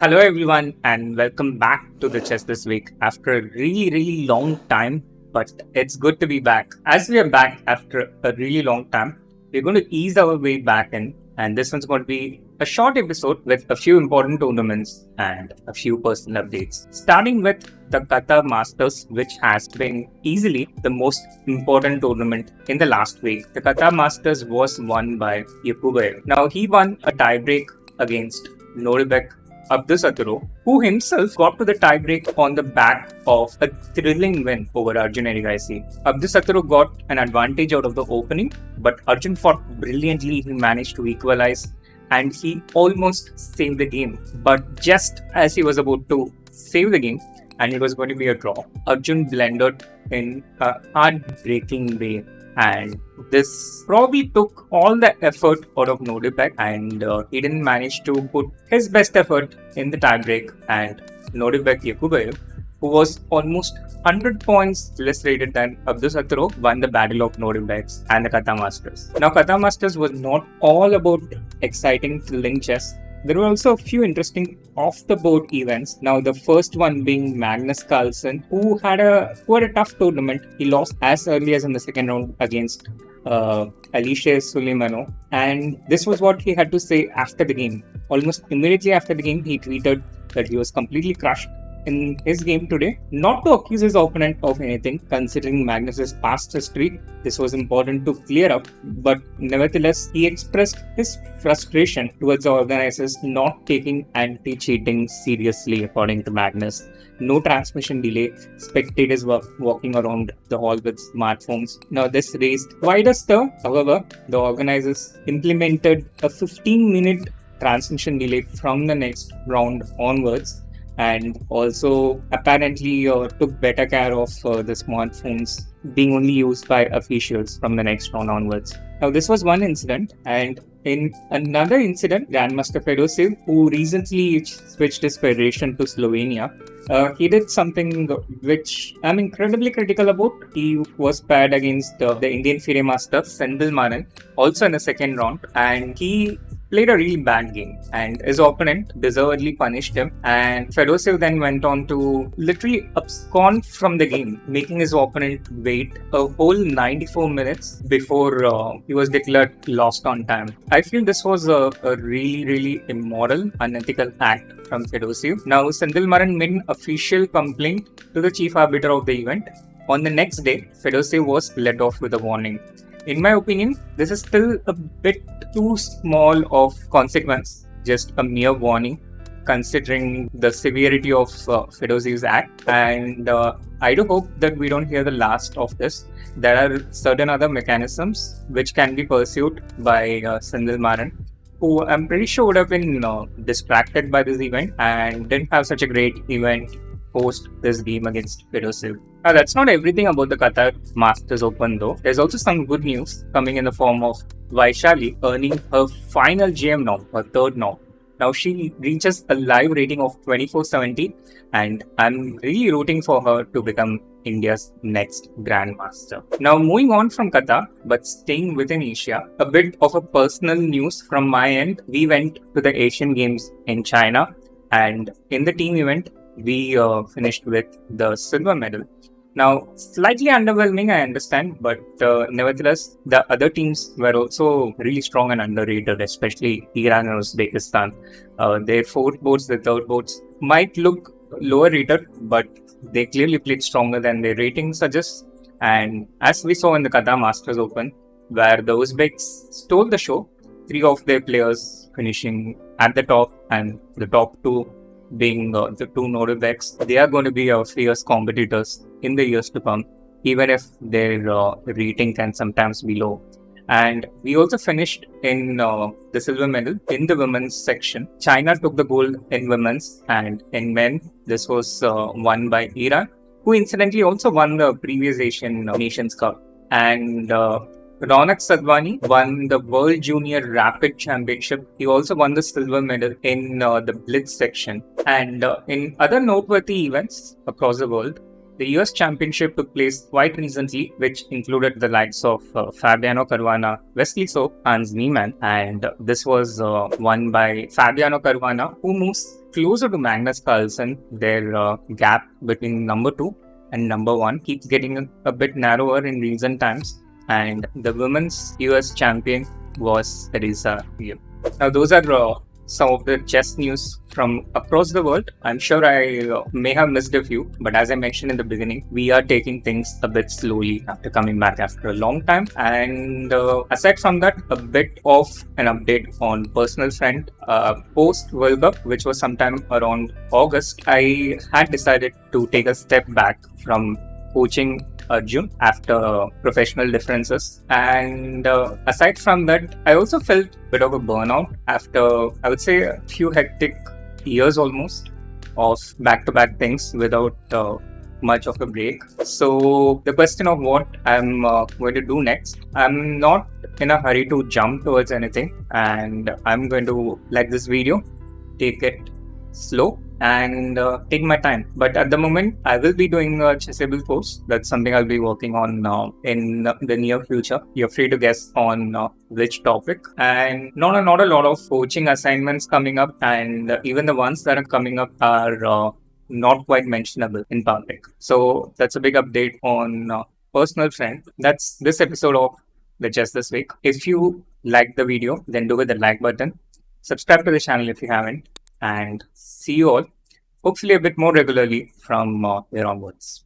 Hello, everyone, and welcome back to the chess this week after a really long time. But it's good to be back. As we are back after a really long time, we're going to ease our way back in, and this one's going to be a short episode with a few important tournaments and a few personal updates. Starting with the Qatar Masters, which has been easily the most important tournament in the last week. The Qatar Masters was won by Yakubayev. Now, he won a tiebreak against Noribek Abdusaturo, who himself got to the tiebreak on the back of a thrilling win over Arjun Erigaisi. Abdusaturo got an advantage out of the opening, but Arjun fought brilliantly. He managed to equalize and he almost saved the game. But just as he was about to save the game and it was going to be a draw, Arjun blundered in a heartbreaking way. And this probably took all the effort out of Nodibek, and he didn't manage to put his best effort in the tiebreak. And Nodibek Yakubayev, who was almost 100 points less rated than Abdusaturo, won the Battle of Nodibeks and the Qatar Masters. Now, Qatar Masters was not all about exciting, thrilling chess. There were also a few interesting off-the-board events. Now, the first one being Magnus Carlsen, who had a tough tournament. He lost as early as in the second round against Alicia Suleimano. And this was what he had to say after the game. Almost immediately after the game, he tweeted that he was completely crushed in his game today. Not to accuse his opponent of anything, considering Magnus's past history, this was important to clear up, but nevertheless, he expressed his frustration towards the organizers not taking anti-cheating seriously, according to Magnus. No transmission delay, spectators were walking around the hall with smartphones. Now, this raised quite a stir. However, the organizers implemented a 15-minute transmission delay from the next round onwards, and also apparently took better care of the smartphones being only used by officials from the next round onwards. Now, this was one incident, and in another incident, Grandmaster Fedosev, who recently switched his federation to Slovenia, he did something which I'm incredibly critical about. He was paired against the Indian FIDE master, Sendil Maran, also in the second round, and he played a really bad game, and his opponent deservedly punished him. And Fedosev then went on to literally abscond from the game, making his opponent wait a whole 94 minutes before he was declared lost on time. I feel this was a really immoral, unethical act from Fedosev. Now, Sendil Maran made an official complaint to the chief arbiter of the event. On the next day, Fedosev was let off with a warning. In my opinion, this is still a bit too small of consequence, just a mere warning, considering the severity of Fedosev's act. And I do hope that we don't hear the last of this. There are certain other mechanisms which can be pursued by Sendil Maran, who I'm pretty sure would have been distracted by this event and didn't have such a great event post this game against Fedosev. Now, that's not everything about the Qatar Masters Open though. There's also some good news coming in the form of Vaishali earning her final GM now, her third now. Now she reaches a live rating of 2470, and I'm really rooting for her to become India's next Grandmaster. Now, moving on from Qatar, but staying within Asia, a bit of a personal news from my end. We went to the Asian Games in China, and in the team event, we finished with the silver medal. Now, slightly underwhelming, I understand, but nevertheless, the other teams were also really strong and underrated, especially Iran and Uzbekistan. Their fourth boards, the third boards might look lower rated, but they clearly played stronger than their rating suggests. And as we saw in the Qatar Masters Open, where the Uzbeks stole the show, 3 of their players finishing at the top, and the top 2 being the 2 Noribeks, they are going to be our fierce competitors in the years to come, even if their rating can sometimes be low. And we also finished in the silver medal in the women's section. China took the gold in women's, and in men, this was won by Iran, who incidentally also won the previous Asian Nations Cup. And Ronak Sadhwani won the World Junior Rapid Championship. He also won the silver medal in the Blitz section. And in other noteworthy events across the world, The US Championship took place quite recently, which included the likes of Fabiano Caruana, Wesley So, Hans Niemann, and this was won by Fabiano Caruana, who moves closer to Magnus Carlsen. Their gap between number 2 and number 1 keeps getting a bit narrower in recent times, and the women's US champion was Teresa Gill. Now, those are some of the chess news from across the world. I'm sure I may have missed a few, but as I mentioned in the beginning, we are taking things a bit slowly after coming back after a long time. And aside from that, a bit of an update on personal front. Post World Cup, which was sometime around August, I had decided to take a step back from coaching Arjun after professional differences. And aside from that, I also felt a bit of a burnout after, I would say, a few hectic years almost of back-to-back things without much of a break. So the question of what I'm going to do next, I'm not in a hurry to jump towards anything, and I'm going to let this video take it slow and take my time. But at the moment, I will be doing a chessable course. That's something I'll be working on in the near future. You're free to guess on which topic. And not a lot of coaching assignments coming up, and even the ones that are coming up are not quite mentionable in public. So that's a big update on personal friend. That's this episode of the Chess This Week. If you like the video, then do hit the like button. Subscribe to the channel if you haven't. And see you all hopefully a bit more regularly from here onwards.